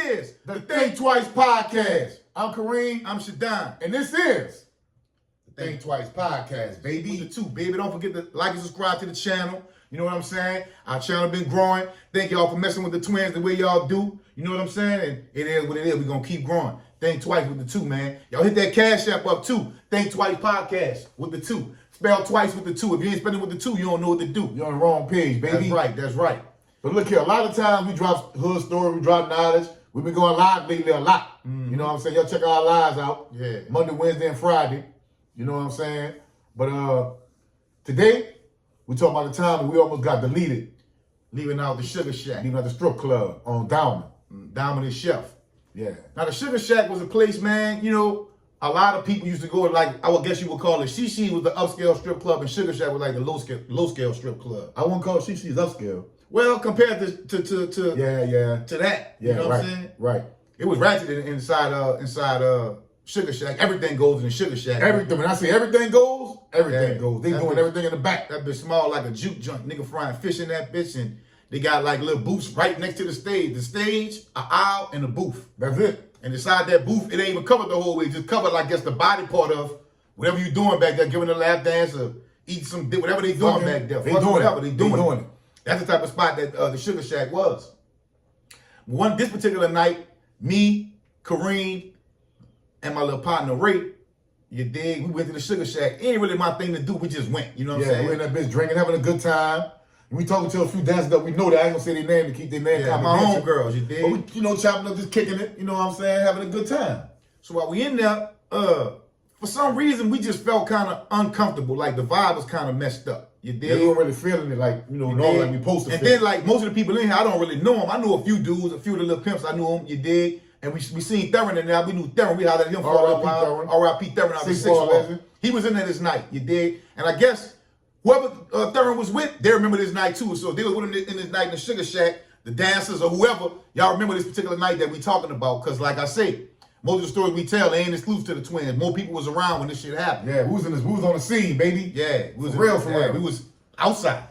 is the Think Twice Podcast. I'm Kareem. I'm Shaddon. And this is the Think Twice Podcast, baby. The two, baby. Don't forget to like and subscribe to the channel. You know what I'm saying? Our channel been growing. Thank y'all for messing with the twins the way y'all do. You know what I'm saying? And it is what it is. We're going to keep growing. Think Twice with the two, man. Y'all hit that Cash App up too. Think Twice Podcast with the two. Spell twice with the two. If you ain't spelling with the two, you don't know what to do. You're on the wrong page, baby. That's right. That's right. But look here, a lot of times we drop hood story, we drop knowledge. We've been going live lately a lot. You know what I'm saying? Y'all check our lives out. Yeah. Monday, Wednesday, and Friday. You know what I'm saying? But today, we talking about the time when we almost got deleted. Leaving out the Sugar Shack. Leaving out the strip club on Diamond. Diamond and Chef. Yeah. Now, the Sugar Shack was a place, man, you know, a lot of people used to go, like, I would guess you would call it Shishi was the upscale strip club, and Sugar Shack was like the low-scale strip club. I wouldn't call it Shishi's upscale. Well, compared to that, you know what I'm saying? Right. It was ratchet inside Sugar Shack. Everything goes in the Sugar Shack. Everything. When I say everything goes, everything goes. They doing everything in the back. That bitch small like a juke joint. Nigga frying fish in that bitch, and they got like little booths right next to the stage. The stage, an aisle, and a booth. That's it. And inside that booth, it ain't even covered the whole way. Just covered, like, just the body part of whatever you doing back there, giving a lap dance or eat some, whatever they doing back there. They doing whatever it. They doing it. That's the type of spot that the Sugar Shack was. This particular night, me, Kareem, and my little partner Ray, you dig, we went to the Sugar Shack. It ain't really my thing to do. We just went. You know what I'm saying? We in that bitch drinking, having a good time. And we talking to a few dancers that we know that I ain't gonna say their name to keep their name confidential. My homegirls, you dig? But we, you know, chopping up, just kicking it. You know what I'm saying? Having a good time. So while we in there, for some reason, we just felt kind of uncomfortable. Like the vibe was kind of messed up. You dig? Yeah, we weren't really feeling it like, you know, normally like we supposed to feel. And then, like, most of the people in here, I don't really know them. I know a few dudes, a few of the little pimps, I knew them, you dig? And we seen Theron in there. We knew Theron. We hollered at him for a while. R.I.P. Theron. I was 6'4". He was in there this night, you dig? And I guess whoever Theron was with, they remember this night too. So they was with him in this night in the Sugar Shack, the dancers or whoever. Y'all remember this particular night that we talking about. Because like I say, most of the stories we tell, they ain't exclusive to the twins. More people was around when this shit happened. Yeah, we was on the scene, baby. Yeah. We was for real. We was outside.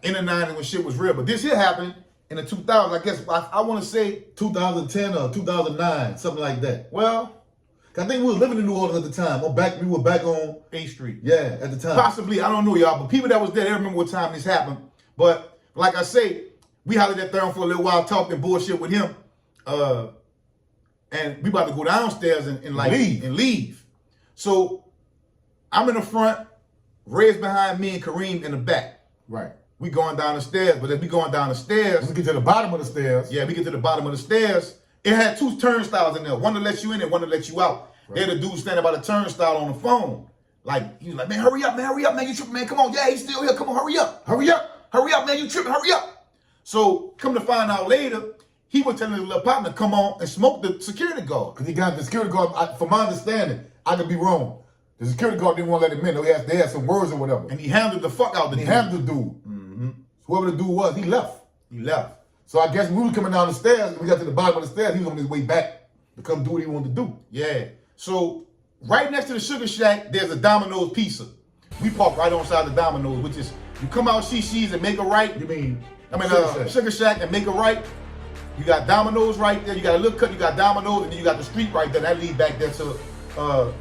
In the 90s when shit was real. But this shit happened in the 2000s. I guess I want to say 2010 or 2009, something like that. Well, I think we were living in New Orleans at the time. We were back on 8th Street. Yeah, at the time. Possibly, I don't know, y'all, but people that was there, they remember what time this happened. But like I say, we hollered at Theron for a little while, talking bullshit with him. And we about to go downstairs and leave. So I'm in the front, Ray's behind me, and Kareem in the back. Right. We going down the stairs, but as we going down the stairs, we get to the bottom of the stairs. Yeah, we get to the bottom of the stairs. It had two turnstiles in there, one to let you in and one to let you out. Right. They're the dude standing by the turnstile on the phone. Like, he was like, man, hurry up, man, you tripping, man, come on. Yeah, he's still here, come on, hurry up, man, you tripping, hurry up. So, come to find out later, he was telling his little partner, come on and smoke the security guard. Because he got the security guard, from my understanding, I could be wrong. The security guard didn't want to let him in. They had some words or whatever. And he handled the fuck out the dude. He handled the dude. Mm-hmm. So whoever the dude was, he left. So I guess when we were coming down the stairs, we got to the bottom of the stairs, he was on his way back to come do what he wanted to do. Yeah. So right next to the Sugar Shack, there's a Domino's Pizza. We park right on side the Domino's, which is, you come out Shishi's and make a right. Sugar Shack and make a right. You got Domino's right there. You got a little cut, you got Domino's, and then you got the street right there. That leads back there to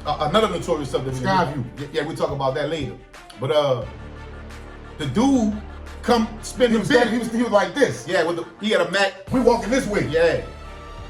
another notorious subdivision. Skyview. Yeah, we'll talk about that later. But the dude come spin the bin. He was like this. Yeah, he had a Mac. We walking this way. Yeah.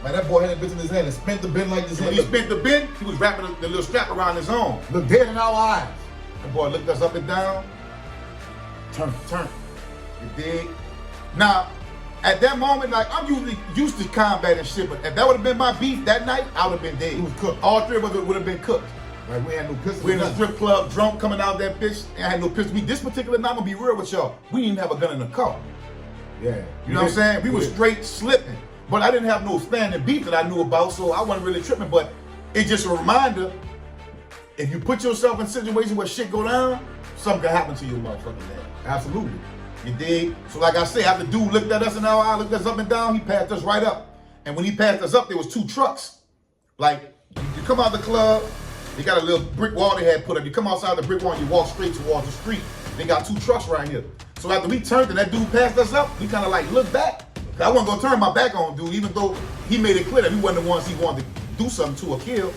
Man, that boy had a bitch in his hand and spent the bin like this. When he spent the bin, he was wrapping the little strap around his arm. Look dead in our eyes. The boy looked us up and down. Turn. You dig? Now, at that moment, like, I'm usually used to combat and shit, but if that would have been my beef that night, I would have been dead. He was cooked. All three of us would have been cooked. Like, we had no pistol. We in a strip club, drunk, coming out that bitch, and I had no pistol. This particular night, I'm gonna be real with y'all, we didn't even have a gun in the car. Yeah. You know what I'm saying? We was straight slipping. But I didn't have no standing beef that I knew about, so I wasn't really tripping. But it's just a reminder, if you put yourself in situations where shit go down, something can happen to you, motherfucking man. Absolutely. You dig? So like I say, after the dude looked at us in our eye, looked us up and down, he passed us right up. And when he passed us up, there was two trucks. Like, you come out the club, they got a little brick wall they had put up. You come outside the brick wall and you walk straight towards the street. They got two trucks right here. So after we turned and that dude passed us up, we kind of like looked back. I wasn't gonna turn my back on dude, even though he made it clear that we wasn't the ones he wanted to do something to or kill.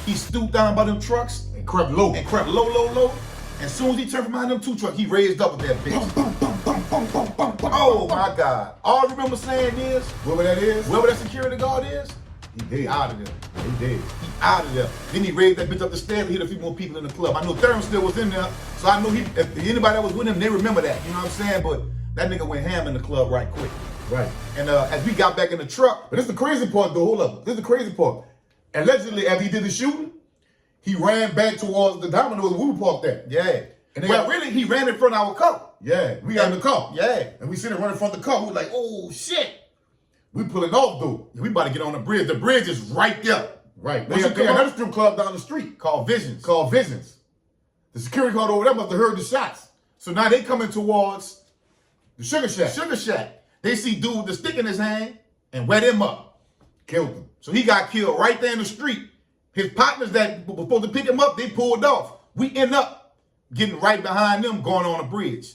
He stooped down by them trucks And crept low. and crept low. And as soon as he turned from behind them 2 trucks, he raised up with that bitch. Oh my God. All I remember saying is, whoever that is, whoever that security guard is, he dead. he out of there. He dead. He out of there. Then he raised that bitch up the stairs and hit a few more people in the club. I know Theron still was in there, so I know if anybody that was with him, they remember that. You know what I'm saying? But that nigga went ham in the club right quick. Right. And as we got back in the truck, But this is the crazy part, though. Hold up. This is the crazy part. Allegedly, after he did the shooting, he ran back towards the Domino's where we parked at. yeah. And Well, really, he ran in front of our car. Yeah, we got in the car. Yeah. And we seen him running in front of the car. We were like, oh, shit. We pulling off, though. We about to get on the bridge. The bridge is right there. Right. Once They you got come another up- strip club down the street Called Visions. called Visions. The security guard over there must have heard the shots. So now they coming towards The Sugar Shack. Sugar Shack. They see dude with the stick in his hand and wet him up. Killed him. So he got killed right there in the street. His partners that were supposed to pick him up, they pulled off. We end up getting right behind them going on the bridge.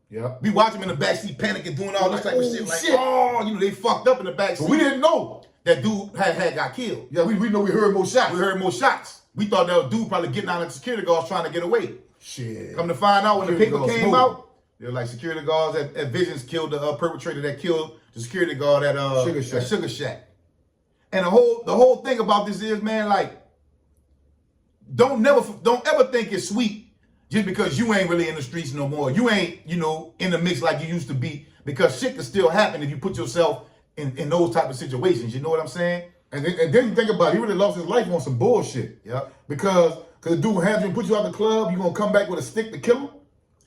Yeah. We watch them in the backseat panicking, doing all this type of Oh, shit. Like, shit. oh, you know, they fucked up in the backseat. But we didn't know. That dude had got killed. Yeah, we know we heard more shots. We heard more shots. We thought that dude probably getting out of the security guards trying to get away. Shit. Come to find out when the Security paper guards came moving. out, they were like security guards at Visions killed the perpetrator that killed the security guard at Sugar Shack. And the whole thing about this is, man, like, don't ever think it's sweet just because you ain't really in the streets no more. You ain't, you know, in the mix like you used to be, because shit can still happen if you put yourself in those type of situations. You know what I'm saying? And then you think about it, he really lost his life on some bullshit. Yep. Because the dude had you put you out the club, you gonna come back with a stick to kill him?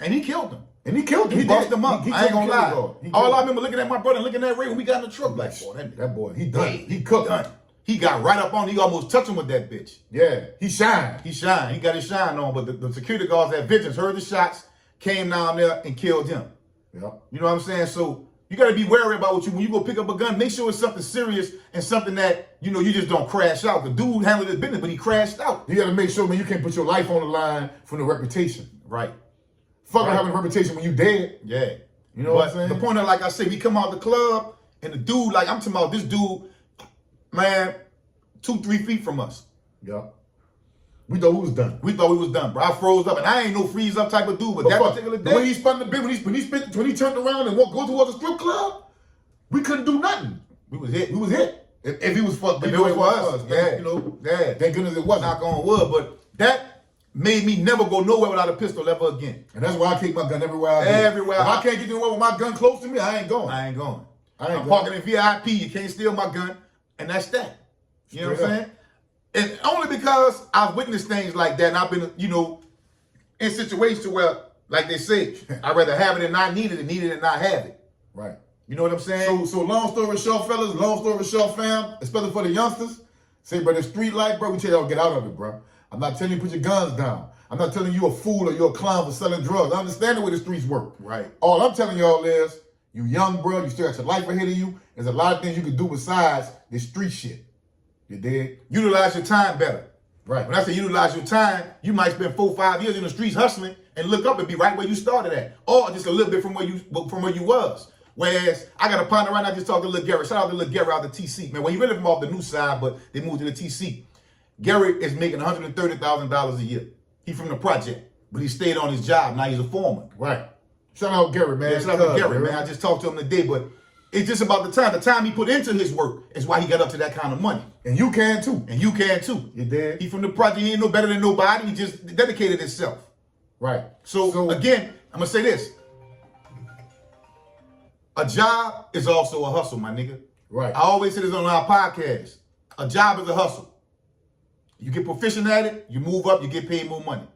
And he killed him. And he killed him. He bust did. him up. He I ain't killed gonna him. lie. He All killed I him. remember looking at my brother and looking at Ray when we got in the truck, like, boy, That boy, he done. He cooked. done. He got right up on. He almost touched him with that bitch. Yeah, he shined. He shined. He got his shine on. But the security guards at Visions heard the shots, came down there and killed him. Yeah. You know what I'm saying? So you got to be wary about when you go pick up a gun. Make sure it's something serious and something that, you know, you just don't crash out. The dude handled his business, but he crashed out. You gotta make sure, man, you can't put your life on the line from the reputation. Right. Fuck Right. having a reputation when you dead. Yeah. You know what I'm saying? The point of, like I said, we come out the club and the dude, like I'm talking about this dude, man, 2-3 feet from us. Yeah. We thought we was done. We thought we was done, bro. I froze up, and I ain't no freeze up type of dude, but that fuck, particular the day, way he spun the bit, when he turned around and go towards the strip club, we couldn't do nothing. we was hit. We was hit. If he was fucked, If we it know was it for was us, yeah. You know, Yeah. thank goodness it wasn't. Knock on wood, but that made me never go nowhere without a pistol ever again. And that's why I keep my gun everywhere I go. Everywhere. If I can't get anywhere with my gun close to me, I ain't going. I ain't going. I ain't I'm going. parking in VIP. You can't steal my gun, and that's that. You know what I'm Straight saying? And only because I've witnessed things like that, and I've been, you know, in situations where, like they say, I'd rather have it and not need it than need it and not have it. Right. You know what I'm saying? So long story short, fellas, long story short, fam, especially for the youngsters, say, bro, the street life, bro, we tell y'all get out of it, bro. I'm not telling you put your guns down. I'm not telling you a fool or you're a clown for selling drugs. I understand the way the streets work. Right. All I'm telling y'all is, you young, bro, you still got your life ahead of you. There's a lot of things you can do besides this street shit. You dig? Utilize your time better. Right. When I say utilize your time, you might spend 4-5 years in the streets hustling and look up and be right where you started at, or just a little bit from where you was. Whereas I got a partner right now. I just talked to Lil Gary. Shout out to Lil Gary out the TC, man. Well, he really from off the new side, but they moved to the TC. Gary is making $130,000 a year. He from the project, but he stayed on his job. Now he's a foreman. Right. Shout out Gary, man. Yeah, shout out to Gary, man. I just talked to him today, but it's just about the time. The time he put into his work is why he got up to that kind of money. And you can too. And you can too. You dig? He from the project. He ain't no better than nobody. He just dedicated himself. Right. So again, I'm gonna say this. A job is also a hustle, my nigga. Right. I always say this on our podcast. A job is a hustle. You get proficient at it, you move up, you get paid more money.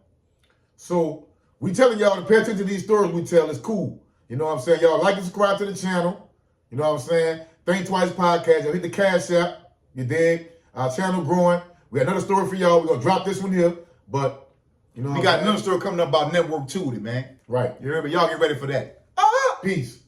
So we telling y'all to pay attention to these stories we tell. It's cool. You know what I'm saying? Y'all like and subscribe to the channel. You know what I'm saying? Think Twice podcast. Y'all hit the cash app. You dig? Our channel growing. We got another story for y'all. We're gonna drop this one here. But you know We got another story coming up about Network 2, man. Right. You heard me? Y'all get ready for that. Peace.